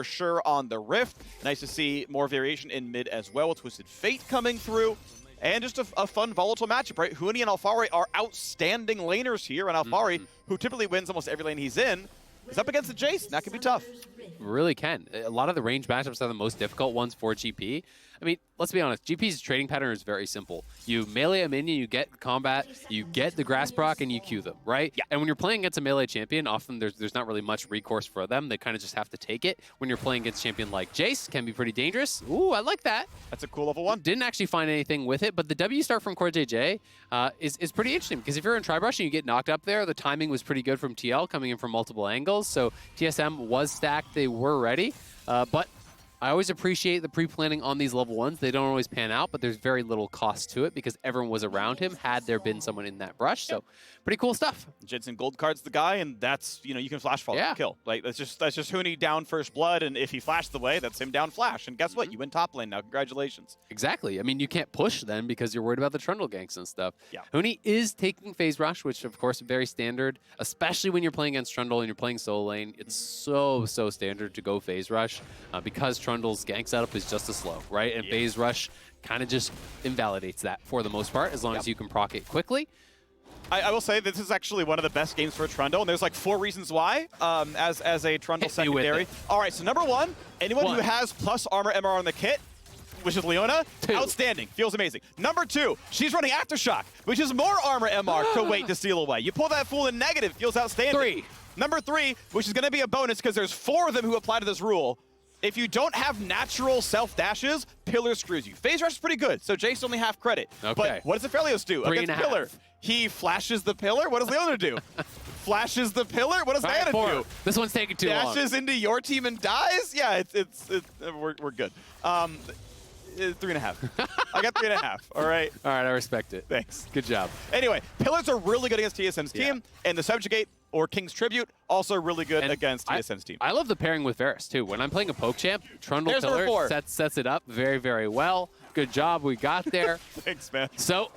for sure on the Rift. Nice to see more variation in mid as well with Twisted Fate coming through. And just a fun, volatile matchup, right? Huni and Alphari are outstanding laners here, and Alphari, who typically wins almost every lane he's in, is up against the Jace, and that can be tough. Really can. A lot of the range matchups are the most difficult ones for GP. I mean, let's be honest, GP's trading pattern is very simple. You melee a minion, you get combat, you get the grass proc, and you Q them, right? Yeah. And when you're playing against a melee champion, often there's not really much recourse for them. They kind of just have to take it. When you're playing against a champion like Jace, can be pretty dangerous. Ooh, I like that. That's a cool level 1. Didn't actually find anything with it, but the W start from CoreJJ is pretty interesting, because if you're in Tribrush and you get knocked up there, the timing was pretty good from TL coming in from multiple angles, so TSM was stacked, they were ready, but I always appreciate the pre-planning on these level 1s. They don't always pan out, but there's very little cost to it because everyone was around him had there been someone in that brush. So pretty cool stuff. Jensen gold card's the guy, and that's, you know, you can flash follow and kill. Like that's just Huni down first blood, and if he flashed the way, that's him down flash. And guess what? You win top lane now. Congratulations. Exactly. I mean, you can't push then because you're worried about the Trundle ganks and stuff. Yeah. Huni is taking phase rush, which of course is very standard, especially when you're playing against Trundle and you're playing solo lane. It's so standard to go phase rush because Trundle's gank setup is just as slow, right? And phase rush kind of just invalidates that for the most part, as long as you can proc it quickly. I will say this is actually one of the best games for a Trundle, and there's like 4 reasons why as a Trundle secondary. All right, so number 1, anyone who has plus armor MR on the kit, which is Leona, 2. Outstanding. Feels amazing. Number 2, she's running Aftershock, which is more armor MR to wait to steal away. You pull that fool in negative, feels outstanding. 3. Number 3, which is going to be a bonus because there's 4 of them who apply to this rule. If you don't have natural self-dashes, Pillar screws you. Phase Rush is pretty good, so Jace only half credit. Okay. But what does Aphelios do against Pillar? He flashes the Pillar? What does Leona do? Flashes the Pillar? What does Leona do? This one's taking too long. Dashes into your team and dies? Yeah, we're good. 3.5. I got 3.5. All right. All right, I respect it. Thanks. Good job. Anyway, Pillars are really good against TSM's team, and the Subjugate or King's Tribute also really good against TSM's team. I love the pairing with Varus too. When I'm playing a poke champ, Trundle Pillar sets it up very well. Good job, we got there. Thanks, man. So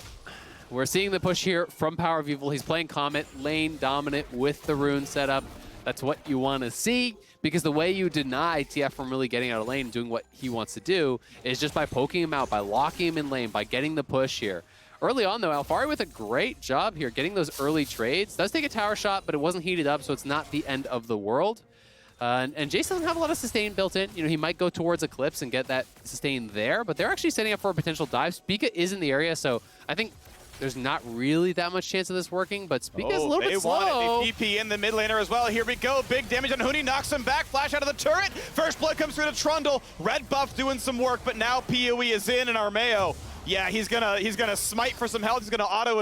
we're seeing the push here from Power of Evil. He's playing Comet, lane dominant with the rune setup. That's what you want to see, because the way you deny TF from really getting out of lane and doing what he wants to do is just by poking him out, by locking him in lane, by getting the push here. Early on, though, Alphari with a great job here, getting those early trades. Does take a tower shot, but it wasn't heated up, so it's not the end of the world. And Jace doesn't have a lot of sustain built in. You know, he might go towards Eclipse and get that sustain there, but they're actually setting up for a potential dive. Spica is in the area, so I think there's not really that much chance of this working, but Spica is a little bit slow. They PP in the mid laner as well. Here we go. Big damage on Huni. Knocks him back. Flash out of the turret. First blood comes through to Trundle. Red buff doing some work, but now PoE is in, and Armeo, yeah, he's gonna smite for some health. He's gonna auto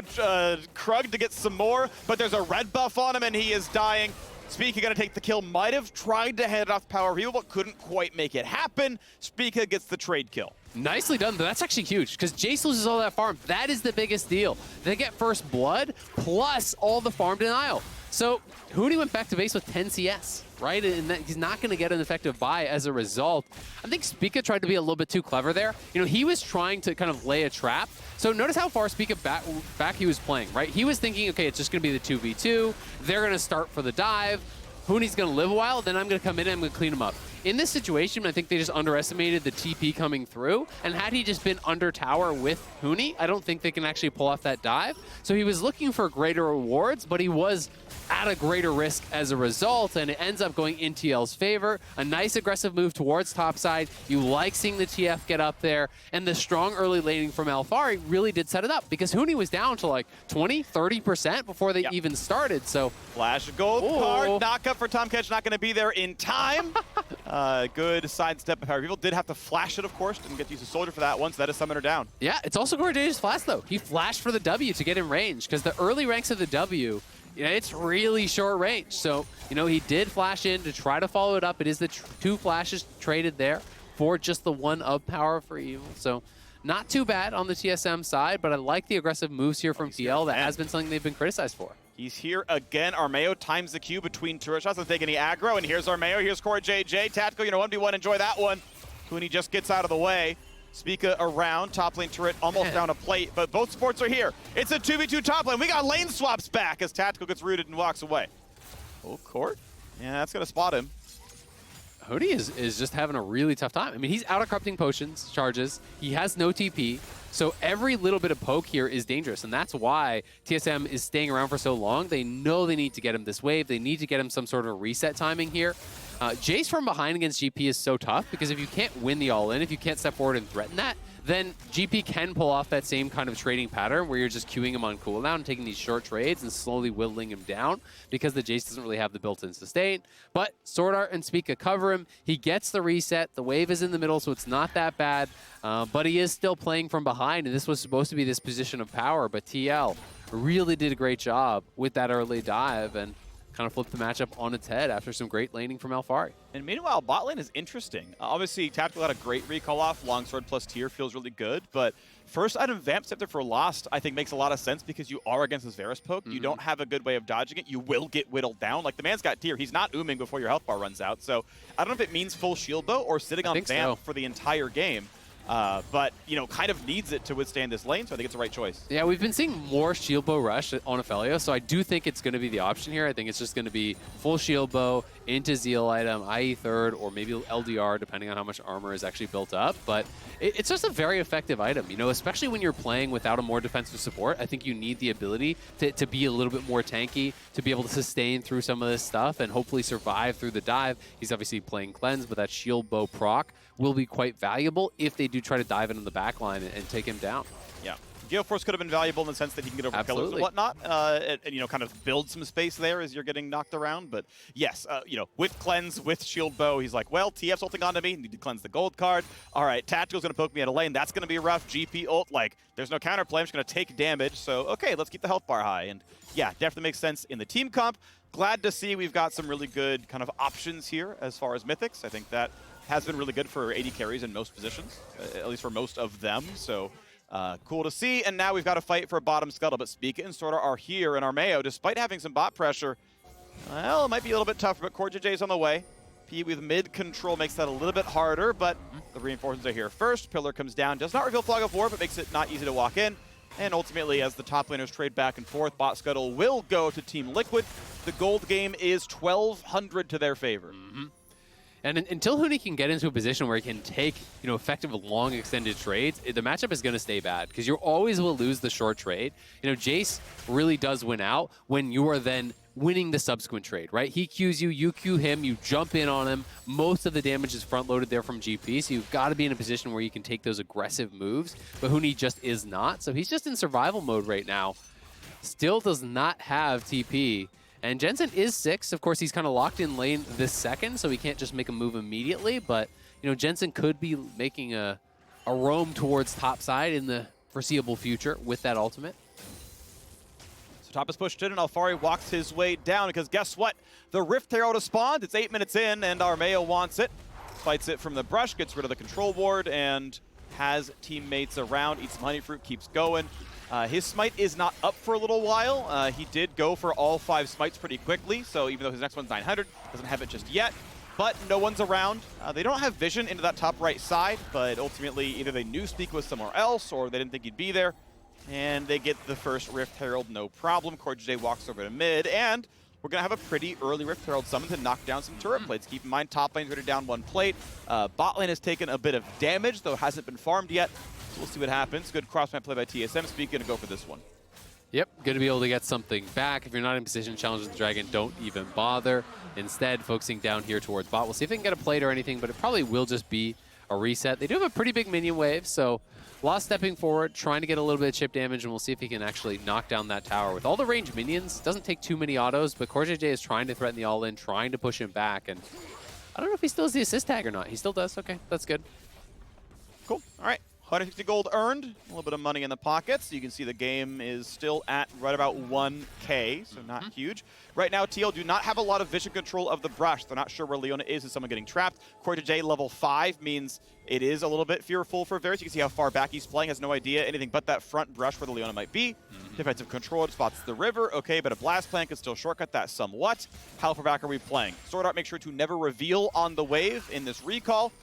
Krug to get some more, but there's a red buff on him, and he is dying. Spica gonna take the kill. Might have tried to head off Power of Evil, but couldn't quite make it happen. Spica gets the trade kill. Nicely done, but that's actually huge, because Jace loses all that farm. That is the biggest deal. They get first blood, plus all the farm denial. So Huni went back to base with 10 CS, right? And that he's not going to get an effective buy as a result. I think Spica tried to be a little bit too clever there. You know, he was trying to kind of lay a trap. So notice how far Spica back he was playing, right? He was thinking, okay, it's just going to be the 2v2. They're going to start for the dive. Huni's going to live a while, then I'm going to come in and I'm going to clean him up. In this situation, I think they just underestimated the TP coming through, and had he just been under tower with Huni, I don't think they can actually pull off that dive. So he was looking for greater rewards, but he was at a greater risk as a result, and it ends up going in TL's favor. A nice aggressive move towards topside. You like seeing the TF get up there, and the strong early laning from Alphari really did set it up, because Huni was down to like 20, 30% before they even started. So flash gold card, knock up for Tom Catch, not going to be there in time. Good sidestep by Power of Evil. Did have to flash it, of course. Didn't get to use a soldier for that once. That is Summoner down. Yeah, it's also CoreJJ's flash, though. He flashed for the W to get in range, because the early ranks of the W, you know, it's really short range. So, you know, he did flash in to try to follow it up. It is the 2 flashes traded there for just the 1 of Power for Evil. So, not too bad on the TSM side, but I like the aggressive moves here from TL. That has been something they've been criticized for. He's here again. Armeo times the Q between turret shots. Doesn't take any aggro. And here's Armeo. Here's CoreJJ. Tactical, you know, 1v1. Enjoy that one. Huni just gets out of the way. Spica around. Top lane turret almost down a plate. But both supports are here. It's a 2v2 top lane. We got lane swaps back as Tactical gets rooted and walks away. Oh, Court. Yeah, that's going to spot him. Hody is just having a really tough time. I mean, he's out of corrupting potions, charges. He has no TP. So every little bit of poke here is dangerous. And that's why TSM is staying around for so long. They know they need to get him this wave. They need to get him some sort of reset timing here. Jace from behind against GP is so tough because if you can't win the all-in, if you can't step forward and threaten that, then GP can pull off that same kind of trading pattern where you're just queuing him on cooldown and taking these short trades and slowly whittling him down because the Jace doesn't really have the built-in sustain. But Sword Art and Spica cover him. He gets the reset. The wave is in the middle, so it's not that bad. But he is still playing from behind, and this was supposed to be this position of power. But TL really did a great job with that early dive and kind of flipped the matchup on its head after some great laning from Alfari. And meanwhile, bot lane is interesting. Obviously, Tactical had a great recall off. Longsword plus tier feels really good, but first item Vamp Scepter for Lost I think makes a lot of sense because you are against this Varus poke. You don't have a good way of dodging it. You will get whittled down. Like, the man's got tier. He's not ooming before your health bar runs out. So I don't know if it means full shield bow or sitting on Vamp for the entire game. But, you know, kind of needs it to withstand this lane, so I think it's the right choice. Yeah, we've been seeing more shield bow rush on Ophelia, so I do think it's going to be the option here. I think it's just going to be full shield bow into Zeal item, IE third, or maybe LDR, depending on how much armor is actually built up. But it's just a very effective item, you know, especially when you're playing without a more defensive support. I think you need the ability to be a little bit more tanky, to be able to sustain through some of this stuff and hopefully survive through the dive. He's obviously playing cleanse, but that shield bow proc will be quite valuable if they do try to dive into the back line and take him down. Yeah. Gale Force could have been valuable in the sense that he can get over killers and whatnot, and, you know, kind of build some space there as you're getting knocked around. But yes, you know, with cleanse, with shield bow, he's like, well, TF's ulting onto me, need to cleanse the gold card. All right, Tactical's going to poke me out of lane. That's going to be rough. GP ult, like, there's no counterplay. I'm just going to take damage. So, okay, let's keep the health bar high. And yeah, definitely makes sense in the team comp. Glad to see we've got some really good kind of options here as far as mythics. I think that has been really good for AD carries in most positions, at least for most of them. So cool to see. And now we've got to fight for a bottom scuttle. But Spica and Sorta are here in Armeo, despite having some bot pressure. Well, it might be a little bit tougher, but CoreJJ's on the way. P with mid control makes that a little bit harder, but the reinforcements are here first. Pillar comes down, does not reveal Fog of War, but makes it not easy to walk in. And ultimately, as the top laners trade back and forth, bot scuttle will go to Team Liquid. The gold game is 1,200 to their favor. And until Huni can get into a position where he can take, you know, effective long extended trades, the matchup is going to stay bad because you always will lose the short trade. You know, Jace really does win out when you are then winning the subsequent trade, right? He Qs you, you Q him, you jump in on him. Most of the damage is front loaded there from GP, so you've got to be in a position where you can take those aggressive moves. But Huni just is not, so he's just in survival mode right now. Still does not have TP. And Jensen is 6. Of course, he's kind of locked in lane this second, so he can't just make a move immediately. But, you know, Jensen could be making a roam towards top side in the foreseeable future with that ultimate. So top is pushed in, and Alfari walks his way down because guess what? The Rift Herald has spawned. It's 8 minutes in, and Armeo wants it. Fights it from the brush, gets rid of the control ward, and has teammates around. Eats some honey fruit, keeps going. His smite is not up for a little while. He did go for all 5 smites pretty quickly, so even though his next one's 900, doesn't have it just yet. But no one's around. They don't have vision into that top right side, but ultimately either they knew Speak was somewhere else or they didn't think he'd be there. And they get the first Rift Herald, no problem. CoreJJ walks over to mid, and we're going to have a pretty early Rift Herald summon to knock down some turret plates. Keep in mind, top lane's already down 1 plate. Bot lane has taken a bit of damage, though it hasn't been farmed yet. So we'll see what happens. Good cross-map play by TSM. Speak going to go for this one. Yep, going to be able to get something back. If you're not in position to challenge the dragon, don't even bother. Instead, focusing down here towards bot. We'll see if they can get a plate or anything, but it probably will just be a reset. They do have a pretty big minion wave, so Lost stepping forward, trying to get a little bit of chip damage, and we'll see if he can actually knock down that tower. With all the ranged minions, it doesn't take too many autos, but CoreJJ is trying to threaten the all-in, trying to push him back, and I don't know if he still has the assist tag or not. He still does. Okay, that's good. Cool. All right. 160 gold earned, a little bit of money in the pockets. You can see the game is still at right about 1K, so not huge. Right now, TL do not have a lot of vision control of the brush. They're not sure where Leona is someone getting trapped. CoreJJ level 5 means it is a little bit fearful for Varus. You can see how far back he's playing, has no idea anything but that front brush where the Leona might be. Defensive control spots the river, okay, but a blast plan can still shortcut that somewhat. How far back are we playing? Sword Art makes sure to never reveal on the wave in this recall.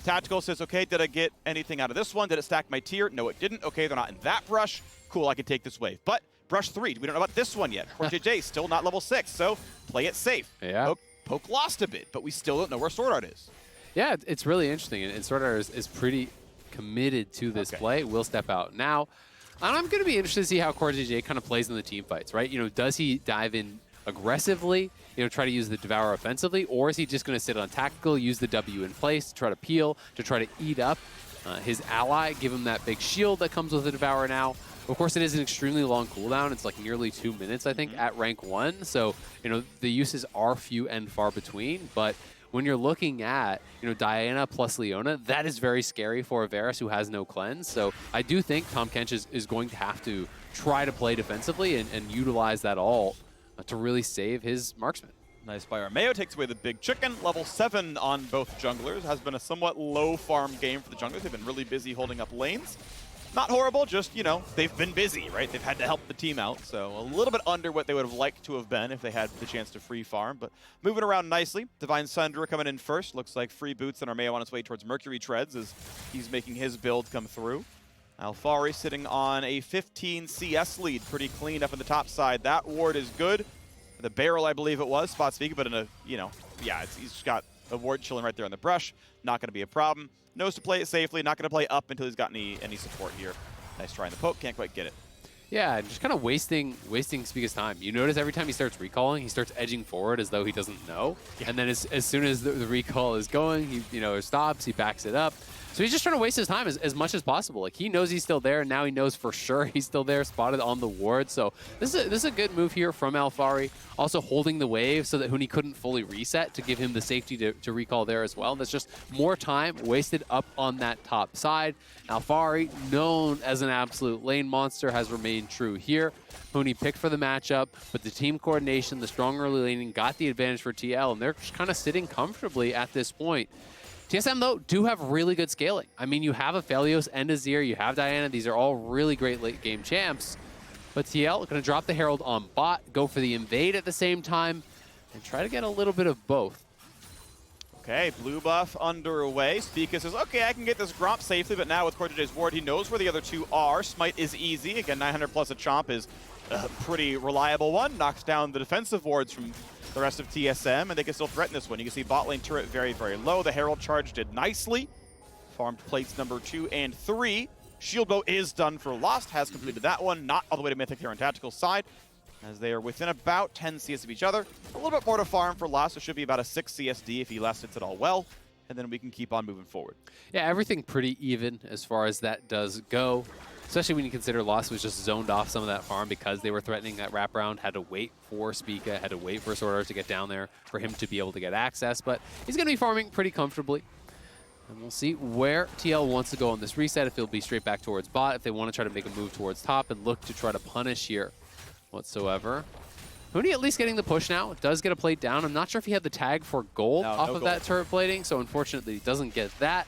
Tactical says, okay, did I get anything out of this one? Did it stack my tier? No, it didn't. Okay, they're not in that brush. Cool, I can take this wave. But brush 3, we don't know about this one yet. CoreJJ still not level 6, so play it safe. Yeah. Poke lost a bit, but we still don't know where Sword Art is. Yeah, it's really interesting, and Sword Art is pretty committed to this play. Will step out now. And I'm going to be interested to see how CoreJJ kind of plays in the team fights, right? You know, does he dive in aggressively, you know, try to use the Devour offensively, or is he just going to sit on tactical, use the W in place to try to peel, to try to eat up his ally, give him that big shield that comes with the Devour now? Of course, it is an extremely long cooldown. It's like nearly 2 minutes, I think, at rank 1. So, you know, the uses are few and far between, but when you're looking at, you know, Diana plus Leona, that is very scary for a Varus who has no cleanse. So I do think Tahm Kench is going to have to try to play defensively and utilize that ult to really save his marksman. Nice by Armeo, takes away the big chicken. Level 7 on both junglers. Has been a somewhat low farm game for the junglers. They've been really busy holding up lanes. Not horrible, just, you know, they've been busy, right? They've had to help the team out, so a little bit under what they would have liked to have been if they had the chance to free farm, but moving around nicely. Divine Sundra coming in first. Looks like free boots and Armeo on its way towards Mercury Treads as he's making his build come through. Alphari sitting on a 15 CS lead, pretty clean up in the top side. That ward is good. The barrel, I believe it was, spot speaking, but in a, you know, yeah, he's just got a ward chilling right there on the brush. Not going to be a problem. Knows to play it safely. Not going to play up until he's got any support here. Nice try in the poke. Can't quite get it. Yeah, just kind of wasting Spica's time. You notice every time he starts recalling, he starts edging forward as though he doesn't know. Yeah. And then as soon as the recall is going, he, you know, stops, he backs it up. So he's just trying to waste his time as much as possible. Like, he knows he's still there, and now he knows for sure he's still there, spotted on the ward. So this is a good move here from Alphari. Also holding the wave so that Huni couldn't fully reset to give him the safety to recall there as well. That's just more time wasted up on that top side. Alphari, known as an absolute lane monster, has remained true here. Huni picked for the matchup, but the team coordination, the strong early laning got the advantage for TL, and they're just kind of sitting comfortably at this point. TSM, though, do have really good scaling. I mean, you have Aphelios and Azir, you have Diana. These are all really great late-game champs. But TL going to drop the Herald on bot, go for the invade at the same time, and try to get a little bit of both. Okay, blue buff underway. Spica says, okay, I can get this Gromp safely, but now with CoreJJ's ward, he knows where the other two are. Smite is easy. Again, 900 plus a chomp is a pretty reliable one. Knocks down the defensive wards from the rest of TSM, and they can still threaten this one. You can see bot lane turret very, very low. The Herald charge did nicely. Farmed plates number 2 and 3. Shield bow is done for Lost, has completed that one. Not all the way to Mythic here on tactical side, as they are within about 10 CS of each other. A little bit more to farm for Lost. It should be about a 6 CSD if he last hits it all well, and then we can keep on moving forward. Yeah, everything pretty even as far as that does go. Especially when you consider Lost was just zoned off some of that farm because they were threatening that wraparound, had to wait for Spica, had to wait for Sword Art to get down there for him to be able to get access. But he's going to be farming pretty comfortably. And we'll see where TL wants to go on this reset, if he'll be straight back towards bot, if they want to try to make a move towards top and look to try to punish here whatsoever. Huni at least getting the push now. Does get a plate down. I'm not sure if he had the tag for gold off of that turret plating, so unfortunately he doesn't get that.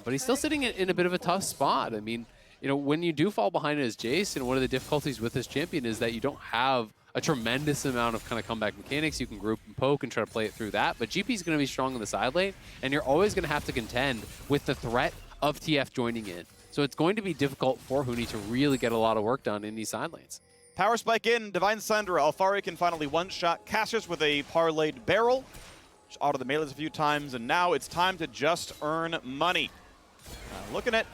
But he's still sitting in a bit of a tough spot. I mean, you know, when you do fall behind as Jace, you know, one of the difficulties with this champion is that you don't have a tremendous amount of kind of comeback mechanics. You can group and poke and try to play it through that, but GP is going to be strong on the side lane, and you're always going to have to contend with the threat of TF joining in. So it's going to be difficult for Huni to really get a lot of work done in these side lanes. Power spike in, Divine Sundra. Alphari can finally one-shot Cassius with a parlayed barrel. Auto the melees a few times, and now it's time to just earn money. Looking at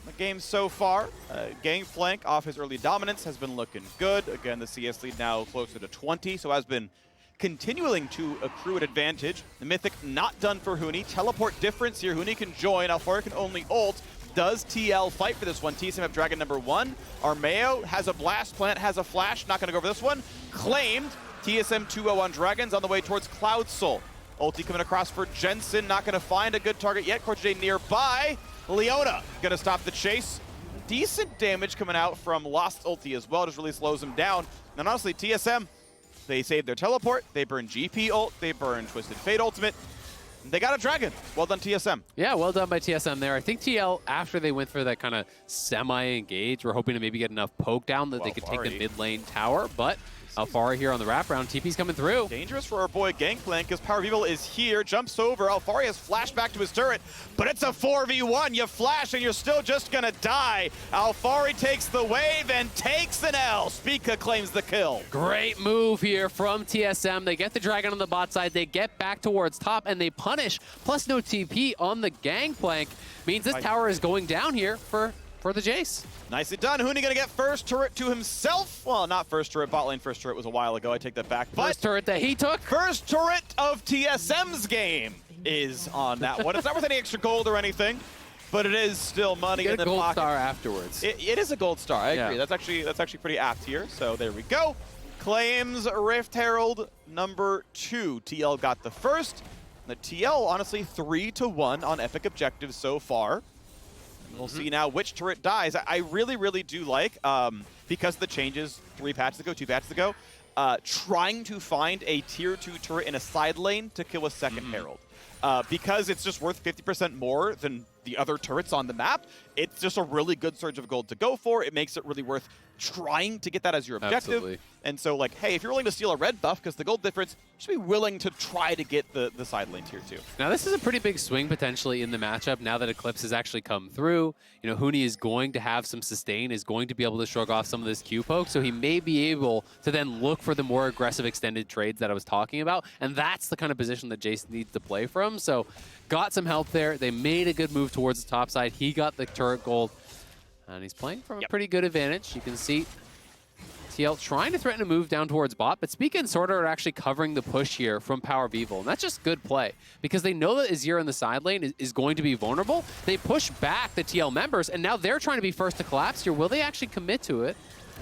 the game so far, Gangplank off his early dominance has been looking good. Again, the CS lead now closer to 20, so has been continuing to accrue an advantage. The Mythic not done for Huni. Teleport difference here. Huni can join. Alphari can only ult. Does TL fight for this one? TSM have Dragon number 1. Armeo has a Blast Plant, has a Flash. Not going to go for this one. Claimed. TSM 2-0 on Dragons on the way towards Cloud Soul. Ulti coming across for Jensen. Not going to find a good target yet. CoreJJ nearby. Leona going to stop the chase. Decent damage coming out from Lost ulti as well. Just really slows him down. And honestly, TSM, they saved their teleport. They burned GP ult. They burned Twisted Fate ultimate. They got a dragon. Well done, TSM. Yeah, well done by TSM there. I think TL, after they went for that kind of semi-engage, were hoping to maybe get enough poke down that they could take the mid lane tower. But Alfari here on the wraparound. TP's coming through. Dangerous for our boy Gangplank because Power of Evil is here, jumps over. Alfari has flashed back to his turret, but it's a 4v1. You flash and you're still just gonna die. Alfari takes the wave and takes an L. Spica claims the kill. Great move here from TSM. They get the Dragon on the bot side. They get back towards top and they punish. Plus no TP on the Gangplank. Means this tower is going down here for the Jace. Nicely done. Huni gonna get first turret to himself. Well, not first turret. Bot lane first turret was a while ago. I take that back. But First turret that he took. first turret of TSM's game is on that one. It's not worth any extra gold or anything, but it is still money Get in a the gold pocket. star afterwards. It is a gold star. I agree. Yeah. That's actually pretty apt here. So there we go. Claims Rift Herald number 2. TL got the first. The TL honestly 3-1 on epic objectives so far. We'll see now which turret dies. I really, really do like, because of the changes 3 patches ago, 2 patches ago, trying to find a tier 2 turret in a side lane to kill a second Herald. Because it's just worth 50% more than the other turrets on the map. It's just a really good surge of gold to go for. It makes it really worth trying to get that as your objective. Absolutely. And so, like, hey, if you're willing to steal a red buff because the gold difference, you should be willing to try to get the side lane tier 2. Now this is a pretty big swing potentially in the matchup now that Eclipse has actually come through. You know, Huni is going to have some sustain, is going to be able to shrug off some of this Q poke, so he may be able to then look for the more aggressive extended trades that I was talking about, and that's the kind of position that Jason needs to play from. So got some help there. They made a good move towards the top side. He got the turret gold, and he's playing from a pretty good advantage. You can see TL trying to threaten a move down towards bot, but Spica and Sorter are actually covering the push here from Power of Evil. And that's just good play, because they know that Azir in the side lane is going to be vulnerable. They push back the TL members, and now they're trying to be first to collapse here. Will they actually commit to it?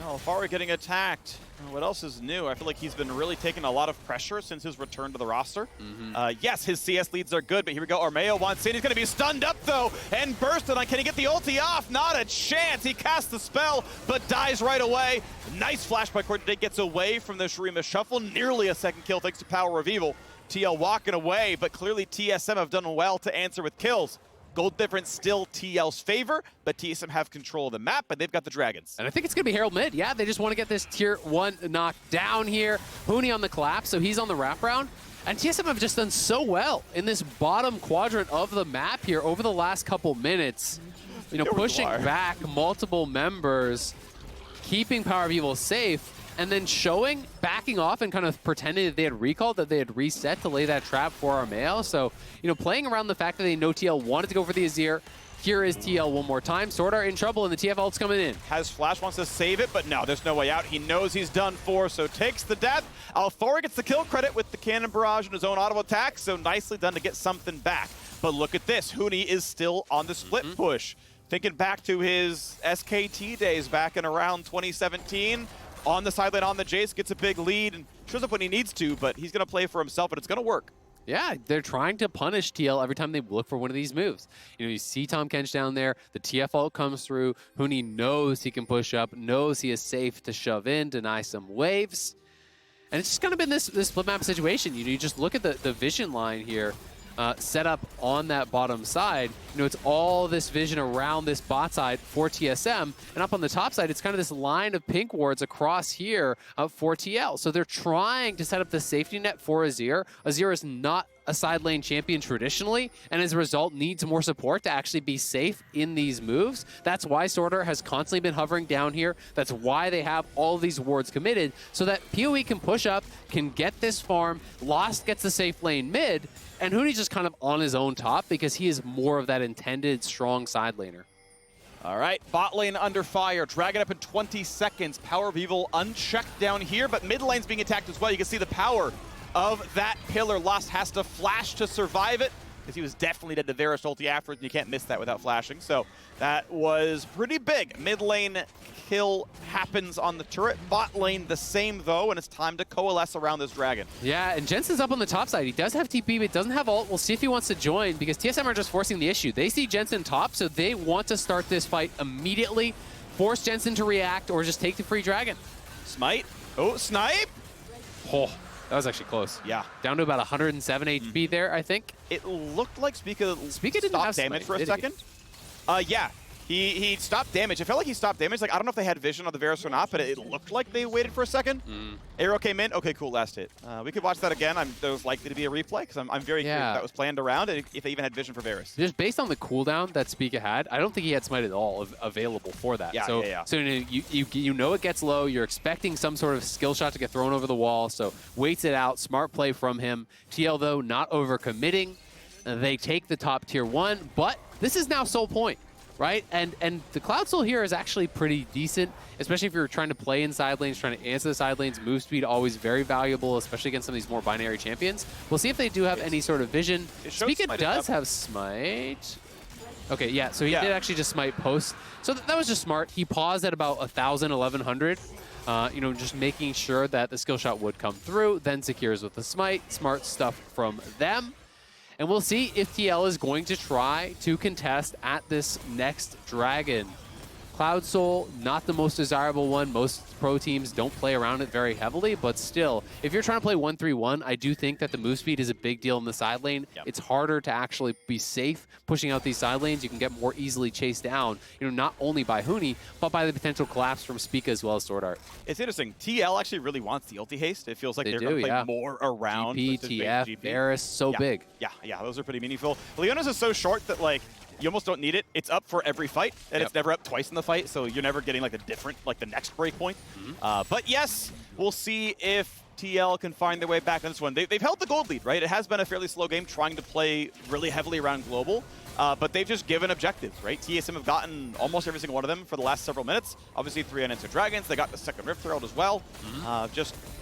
Oh, Alfari getting attacked. What else is new? I feel like he's been really taking a lot of pressure since his return to the roster. Yes, his CS leads are good, but here we go. Armeo wants in. He's going to be stunned up, though, and bursted on. Can he get the ulti off? Not a chance. He casts the spell, but dies right away. Nice flash by Corday. Gets away from the Shurima shuffle. Nearly a second kill thanks to Power of Evil. TL walking away, but clearly TSM have done well to answer with kills. Gold difference still TL's favor, but TSM have control of the map, and they've got the dragons. And I think it's going to be Herald mid. Yeah, they just want to get this tier 1 knocked down here. Huni on the collapse, so he's on the wraparound. And TSM have just done so well in this bottom quadrant of the map here over the last couple minutes. You know, pushing back multiple members, keeping Power of Evil safe, and then backing off and kind of pretending that they had recalled, that they had reset to lay that trap for Armeo. So, you know, playing around the fact that they know TL wanted to go for the Azir. Here is TL one more time. Sortar in trouble, and the TF ult's coming in. Has Flash, wants to save it, but no, there's no way out. He knows he's done for, so takes the death. Alfari gets the kill credit with the cannon barrage and his own auto attack, so nicely done to get something back. But look at this. Huni is still on the split push. Thinking back to his SKT days back in around 2017. On the sideline, on the Jace, gets a big lead and shows up when he needs to, but he's going to play for himself, and it's going to work. Yeah, they're trying to punish TL every time they look for one of these moves. You know, you see Tom Kench down there, the TF ult comes through, Huni knows he can push up, knows he is safe to shove in, deny some waves. And it's just kind of been this split map situation. You know, you just look at the vision line here. Set up on that bottom side. You know, it's all this vision around this bot side for TSM, and up on the top side, it's kind of this line of pink wards across here for TL. So they're trying to set up the safety net for Azir. Azir is not a side lane champion traditionally, and as a result needs more support to actually be safe in these moves. That's why Sorter has constantly been hovering down here. That's why they have all these wards committed, so that PoE can push up, can get this farm, Lost gets the safe lane mid, and Huni's just kind of on his own top because he is more of that intended strong side laner. All right, bot lane under fire. Dragon up in 20 seconds. Power of Evil unchecked down here, but mid lane's being attacked as well. You can see the power of that pillar. Lost has to flash to survive it, because he was definitely dead to Varus ulti afterwards, and you can't miss that without flashing. So that was pretty big. Mid lane kill happens on the turret. Bot lane the same, though, and it's time to coalesce around this dragon. Yeah, and Jensen's up on the top side. He does have TP, but doesn't have ult. We'll see if he wants to join, because TSM are just forcing the issue. They see Jensen top, so they want to start this fight immediately, force Jensen to react, or just take the free dragon. Smite. Oh, snipe! Oh, that was actually close. Yeah. Down to about 107 HP there, I think. It looked like Spica didn't stopped have damage smite, for a did second. Yeah. He stopped damage. It felt like he stopped damage. Like, I don't know if they had vision on the Varus or not, but it looked like they waited for a second. Arrow came in. Okay, cool, last hit. We could watch that again. There's likely to be a replay, because I'm very curious if that was planned around, and if they even had vision for Varus. Just based on the cooldown that Spica had, I don't think he had smite at all available for that. So you know it gets low. You're expecting some sort of skill shot to get thrown over the wall, so waits it out. Smart play from him. TL, though, not overcommitting. They take the top tier 1, but this is now Soul Point. Right? And the Cloud Soul here is actually pretty decent, especially if you're trying to play in side lanes, trying to answer the side lanes. Move speed always very valuable, especially against some of these more binary champions. We'll see if they do have any sort of vision. Spica does have smite. Okay, yeah, so he did actually just smite post. So that was just smart. He paused at about 1,000, 1,100. You know, just making sure that the skill shot would come through, then secures with the smite. Smart stuff from them. And we'll see if TL is going to try to contest at this next dragon. Cloud Soul, not the most desirable one. Most pro teams don't play around it very heavily, but still, if you're trying to play 1-3-1, I do think that the move speed is a big deal in the side lane. It's harder to actually be safe pushing out these side lanes. You can get more easily chased down, you know, not only by Huni, but by the potential collapse from Spica as well as Sword Art. It's interesting. TL actually really wants the ulti haste. It feels like they're going to play more around. GP, TF, Varus, so big. Yeah, those are pretty meaningful. Leona's is so short that, like, you almost don't need it. It's up for every fight, and it's never up twice in the fight, so you're never getting like a different, like the next breakpoint. But yes, we'll see if TL can find their way back on this one. They've held the gold lead, right? It has been a fairly slow game trying to play really heavily around global, but they've just given objectives, right? TSM have gotten almost every single one of them for the last several minutes. Obviously, 3 unanswered dragons. They got the second Rift Herald as well.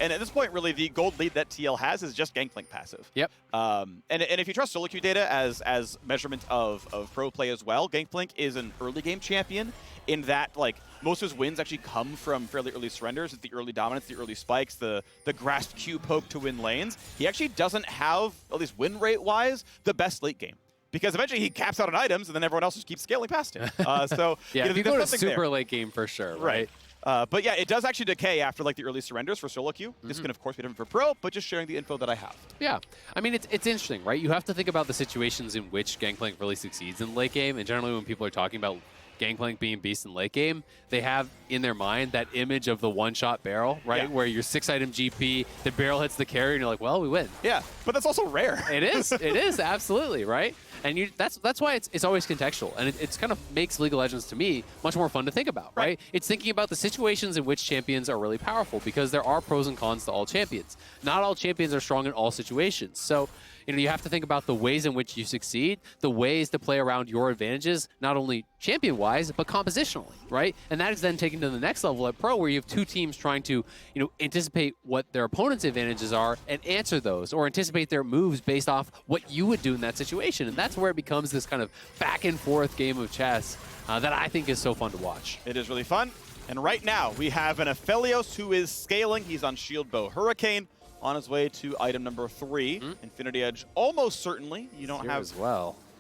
And at this point, really, the gold lead that TL has is just Gangplank passive. And if you trust solo queue data as measurement of pro play as well, Gangplank is an early game champion in that, like, most of his wins actually come from fairly early surrenders. It's the early dominance, the early spikes, the grasp Q poke to win lanes. He actually doesn't have, at least win rate-wise, the best late game. Because eventually he caps out on items, and then everyone else just keeps scaling past him. So yeah, if you go to super late game for sure, right? But yeah, it does actually decay after like the early surrenders for solo queue. This can of course be different for pro, but just sharing the info that I have. Yeah, I mean it's interesting, right? You have to think about the situations in which Gangplank really succeeds in late game, and generally when people are talking about Gangplank being beast in late game, they have in their mind that image of the one-shot barrel, right? Where your 6-item GP, the barrel hits the carry, and you're like, well, we win. Yeah, but that's also rare. It is, absolutely, right? And that's why it's always contextual, and it's kind of makes League of Legends, to me, much more fun to think about, right? It's thinking about the situations in which champions are really powerful, because there are pros and cons to all champions. Not all champions are strong in all situations. So, you know, you have to think about the ways in which you succeed, the ways to play around your advantages, not only champion-wise, but compositionally, right? And that is then taken to the next level at pro, where you have two teams trying to, you know, anticipate what their opponent's advantages are and answer those, or anticipate their moves based off what you would do in that situation. And that's where it becomes this kind of back and forth game of chess that I think is so fun to watch. It is really fun. And right now, we have an Aphelios who is scaling. He's on Shield Bow Hurricane, on his way to item number 3. Infinity Edge, almost certainly. You don't have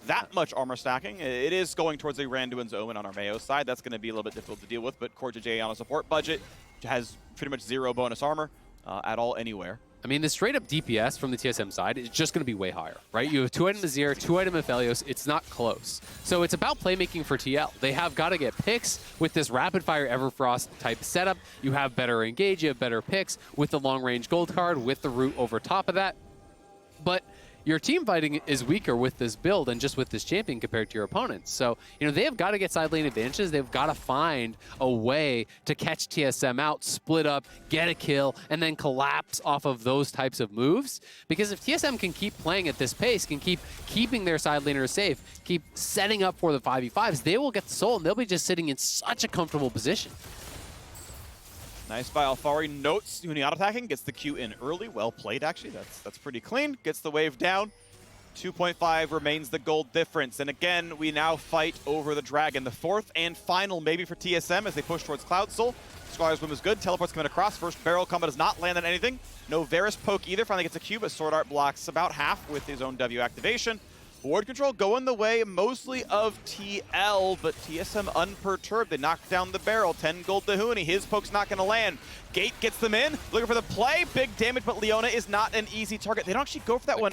that much armor stacking. It is going towards a Randuin's Omen on our Mayo side. That's going to be a little bit difficult to deal with, but Core J on a support budget has pretty much 0 bonus armor at all anywhere. I mean, the straight-up DPS from the TSM side is just going to be way higher, right? You have 2-item Azir, 2-item Aphelios. It's not close. So it's about playmaking for TL. They have got to get picks with this rapid-fire Everfrost type setup. You have better engage, you have better picks with the long-range gold card, with the root over top of that. But your team fighting is weaker with this build and just with this champion compared to your opponents. So, you know, they have got to get side lane advantages. They've got to find a way to catch TSM out, split up, get a kill, and then collapse off of those types of moves. Because if TSM can keep playing at this pace, can keep keeping their side laners safe, keep setting up for the 5v5s, they will get the soul, and they'll be just sitting in such a comfortable position. Nice by Alfari. Notes Huni auto-attacking, gets the Q in early. Well played, actually. That's pretty clean. Gets the wave down. 2.5 remains the gold difference. And again, we now fight over the dragon. The 4th and final maybe for TSM as they push towards Cloud Soul. Squires Whim is good. Teleport's coming across. First barrel combo does not land on anything. No Varus poke either. Finally gets a Q, but Sword Art blocks about half with his own W activation. Ward control going the way mostly of TL, but TSM unperturbed. They knock down the barrel. 10 gold to Huni. His poke's not going to land. Gate gets them in. Looking for the play. Big damage, but Leona is not an easy target. They don't actually go for that one.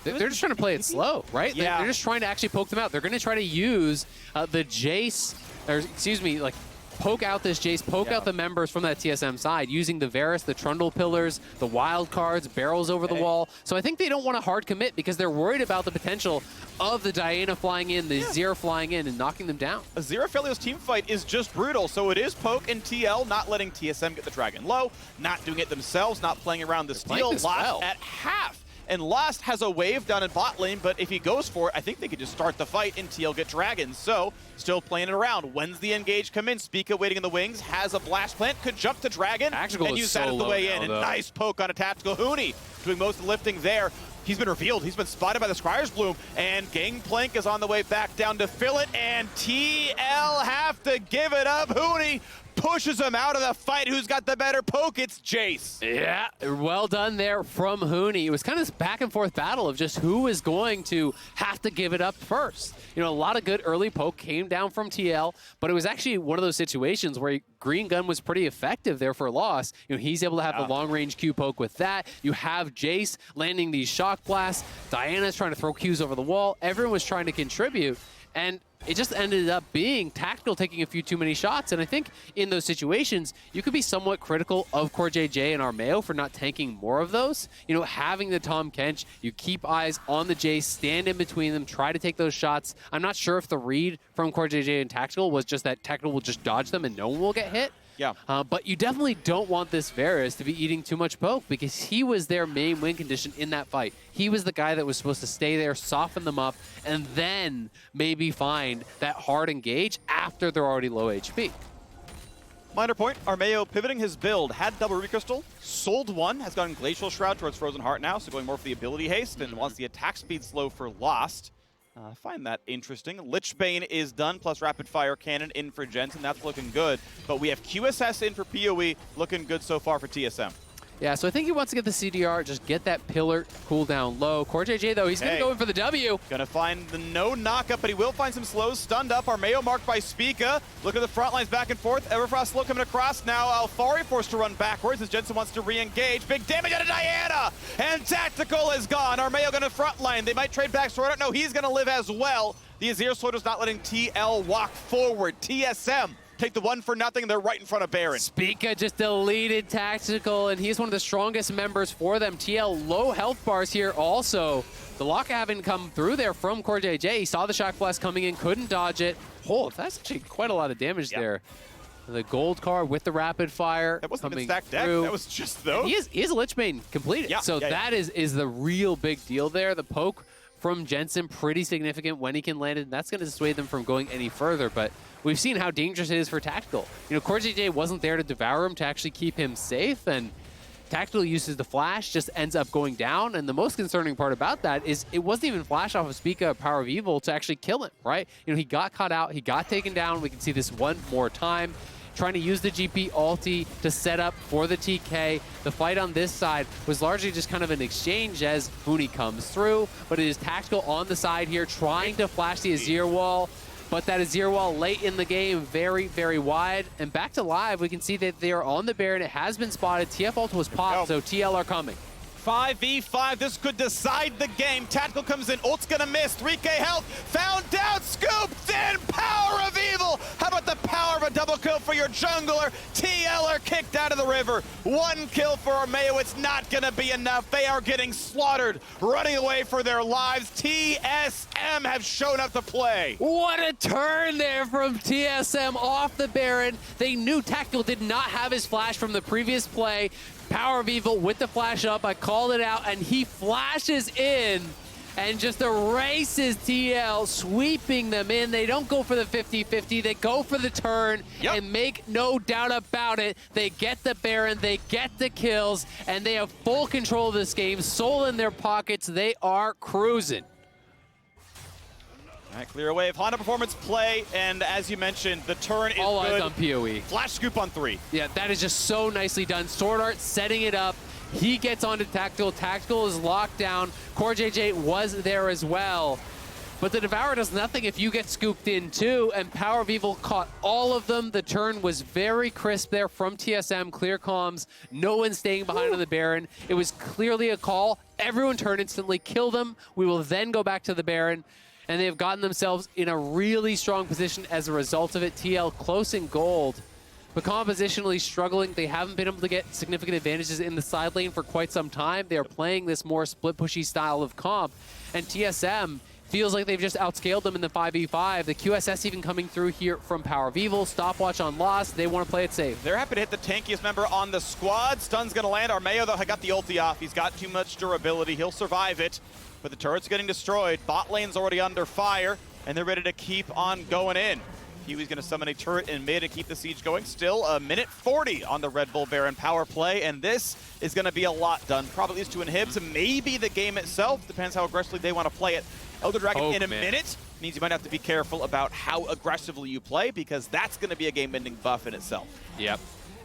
They're just trying to play it slow, right? Yeah. They're just trying to actually poke them out. They're going to try to use the Jace, or excuse me, like poke out this Jace, poke out the members from that TSM side using the Varus, the Trundle pillars, the wild cards, barrels over the wall. So I think they don't want to hard commit because they're worried about the potential of the Diana flying in, the Azir flying in and knocking them down. Azir Aphelios team fight is just brutal, so it is Poke and TL not letting TSM get the Dragon low, not doing it themselves, not playing around the steal, lost at half. And Lost has a wave down in bot lane, but if he goes for it, I think they could just start the fight and TL get Dragons. So, still playing it around. When's the engage come in? Spica waiting in the wings, has a blast plant, could jump to Dragon, Tactical and use that as the way in. And nice poke on a Tactical. Huni doing most of the lifting there. He's been revealed. He's been spotted by the Scryer's Bloom, and Gangplank is on the way back down to fill it, and TL have to give it up. Huni pushes him out of the fight. Who's got the better poke? It's Jace. Yeah, well done there from Huni. It was kind of this back and forth battle of just who is going to have to give it up first. You know, a lot of good early poke came down from TL, but it was actually one of those situations where Green Gun was pretty effective there for Loss. You know, he's able to have the long-range Q poke with that. You have Jace landing these shock blasts. Diana's trying to throw Qs over the wall. Everyone was trying to contribute, and it just ended up being Tactical taking a few too many shots. And I think in those situations, you could be somewhat critical of CoreJJ and Armeo for not tanking more of those. You know, having the Tahm Kench, you keep eyes on the Jace, stand in between them, try to take those shots. I'm not sure if the read from CoreJJ and Tactical was just that Tactical will just dodge them and no one will get hit. Yeah. But you definitely don't want this Varus to be eating too much poke because he was their main win condition in that fight. He was the guy that was supposed to stay there, soften them up, and then maybe find that hard engage after they're already low HP. Minor point, Armeo pivoting his build, had double Recrystal, sold one, has gone Glacial Shroud towards Frozen Heart now, so going more for the ability haste and wants the attack speed slow for Lost. I find that interesting. Lichbane is done, plus Rapid Fire Cannon in for Jensen. That's looking good. But we have QSS in for PoE, looking good so far for TSM. Yeah, so I think he wants to get the CDR, just get that pillar cooldown low. CoreJJ, though, he's going to go in for the W. Going to find the no knockup, but he will find some slows. Stunned up. Armeo marked by Spica. Look at the front lines back and forth. Everfrost slow coming across. Now Alfari forced to run backwards as Jensen wants to re-engage. Big damage out of Diana! And Tactical is gone. Armeo going to front line. They might trade back Sword Art. No, he's going to live as well. The Azir Soldier's not letting TL walk forward. TSM take the 1-for-0. They're right in front of Baron. Spica just deleted Tactical, and he's one of the strongest members for them. TL low health bars here also. The lock having come through there from CoreJJ. He saw the shock blast coming in, couldn't dodge it. Oh, that's actually quite a lot of damage there. The gold card with the rapid fire. That wasn't coming even stacked deck. through. That was just those. He is a Lichbane completed. So that is the real big deal there. The poke from Jensen, pretty significant when he can land it. And that's going to dissuade them from going any further. But we've seen how dangerous it is for Tactical. You know, CoreJJ wasn't there to devour him, to actually keep him safe. And Tactical uses the flash, just ends up going down. And the most concerning part about that is it wasn't even flash off of Spica Power of Evil to actually kill him, right? You know, he got caught out, he got taken down. We can see this one more time. Trying to use the GP ulti to set up for the TK. The fight on this side was largely just kind of an exchange as Huni comes through, but it is Tactical on the side here trying to flash the Azir wall, but that Azir wall late in the game, very, very wide. And back to live, we can see that they are on the Baron. It has been spotted. TF ult was popped, so TL are coming. 5v5, this could decide the game. Tactical comes in, ult's gonna miss, 3k health, found down, scooped in, Power of Evil! How about the power of a double kill for your jungler? TL are kicked out of the river. 1 kill for Armeo, it's not gonna be enough. They are getting slaughtered, running away for their lives. TSM have shown up to play. What a turn there from TSM off the Baron. They knew Tactical did not have his flash from the previous play. Power of Evil with the flash up, I called it out, and he flashes in and just erases TL, sweeping them in. They don't go for the 50-50, they go for the turn, and make no doubt about it, they get the Baron, they get the kills, and they have full control of this game. Soul in their pockets, they are cruising. All right, clear away of Honda Performance play, and as you mentioned, the turn is all good. Eyes on PoE. Flash scoop on 3. Yeah, that is just so nicely done. Sword Art setting it up. He gets onto Tactical. Tactical is locked down. CoreJJ was there as well. But the Devourer does nothing if you get scooped in too, and Power of Evil caught all of them. The turn was very crisp there from TSM, clear comms, no one staying behind on the Baron. It was clearly a call. Everyone turned instantly, kill them. We will then go back to the Baron, and they have gotten themselves in a really strong position as a result of it. TL close in gold, but compositionally struggling. They haven't been able to get significant advantages in the side lane for quite some time. They are playing this more split pushy style of comp, and TSM feels like they've just outscaled them in the 5v5. The QSS even coming through here from Power of Evil. Stopwatch on Lost. They want to play it safe. They're happy to hit the tankiest member on the squad. Stun's going to land. Armeo, though, got the ulti off. He's got too much durability. He'll survive it. But the turret's getting destroyed. Bot lane's already under fire, and they're ready to keep on going in. Kiwi's going to summon a turret in mid and keep the siege going. Still a minute 40 on the Red Bull Baron power play, and this is going to be a lot done. Probably these two inhibs, maybe the game itself. Depends how aggressively they want to play it. Elder Dragon in a minute means you might have to be careful about how aggressively you play, because that's going to be a game-ending buff in itself. Yep.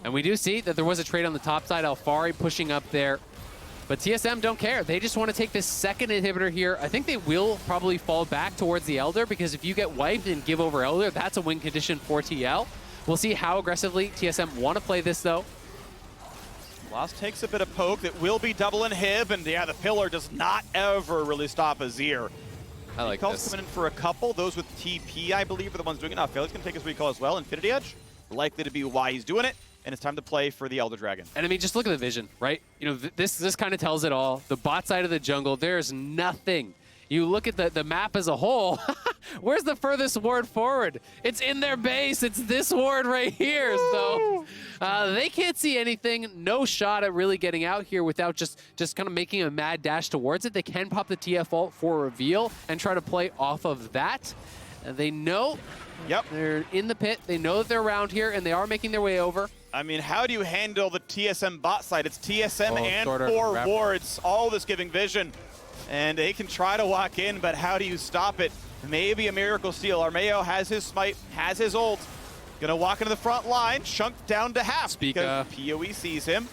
And we do see that there was a trade on the top side. Alfari pushing up there. But TSM don't care. They just want to take this second inhibitor here. I think they will probably fall back towards the Elder, because if you get wiped and give over Elder, that's a win condition for TL. We'll see how aggressively TSM want to play this, though. Lost takes a bit of poke. That will be double inhib, and yeah, the pillar does not ever really stop Azir. I like Recall's this. coming in for a couple. Those with TP, I believe, are the ones doing it. Now, Fairly's going to take his recall as well. Infinity Edge, likely to be why he's doing it. And it's time to play for the Elder Dragon. And I mean, just look at the vision, right? You know, this kind of tells it all. The bot side of the jungle, there's nothing. You look at the map as a whole. Where's the furthest ward forward? It's in their base. It's this ward right here. So they can't see anything. No shot at really getting out here without just kind of making a mad dash towards it. They can pop the TF ult for reveal and try to play off of that. They know they're in the pit. They know that they're around here, and they are making their way over. I mean, how do you handle the TSM bot side? It's TSM and 4 wrap. wards, all this giving vision. And they can try to walk in, but how do you stop it? Maybe a miracle steal. Armeo has his smite, has his ult. Gonna walk into the front line, chunked down to half because PoE sees him.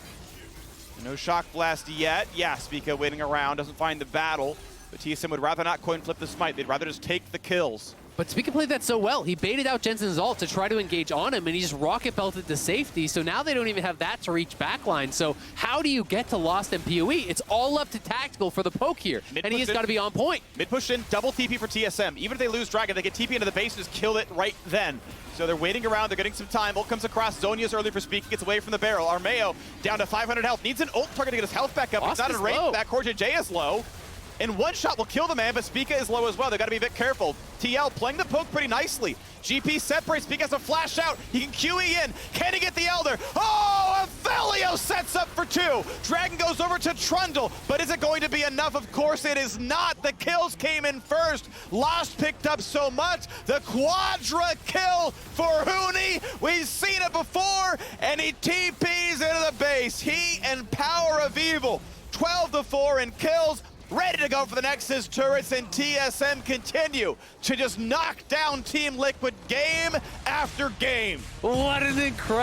No shock blast yet. Yeah, Spica waiting around, doesn't find the battle. But TSM would rather not coin flip the smite. They'd rather just take the kills. But Spica played that so well. He baited out Jensen's ult to try to engage on him, and he just rocket belted to safety. So now they don't even have that to reach backline. So how do you get to Lost and PoE? It's all up to Tactical for the poke here, and he's got to be on point. Mid push in, double TP for TSM. Even if they lose Dragon, they get TP into the base and just kill it right then. So they're waiting around, they're getting some time. Ult comes across, Zonia's early for Speak, gets away from the barrel. Armeo down to 500 health, needs an ult target to get his health back up. He's not in range, that Core J is low. And one shot will kill the man, but Spica is low as well. They've got to be a bit careful. TL playing the poke pretty nicely. GP separates, Spica has a flash out. He can QE in. Can he get the Elder? Oh, Avelio sets up for 2. Dragon goes over to Trundle, but is it going to be enough? Of course it is not. The kills came in first. Lost picked up so much. The quadra kill for Huni. We've seen it before, and he TPs into the base. He and Power of Evil, 12-4 in kills. Ready to go for the Nexus turrets, and TSM continue to just knock down Team Liquid game after game. What an incredible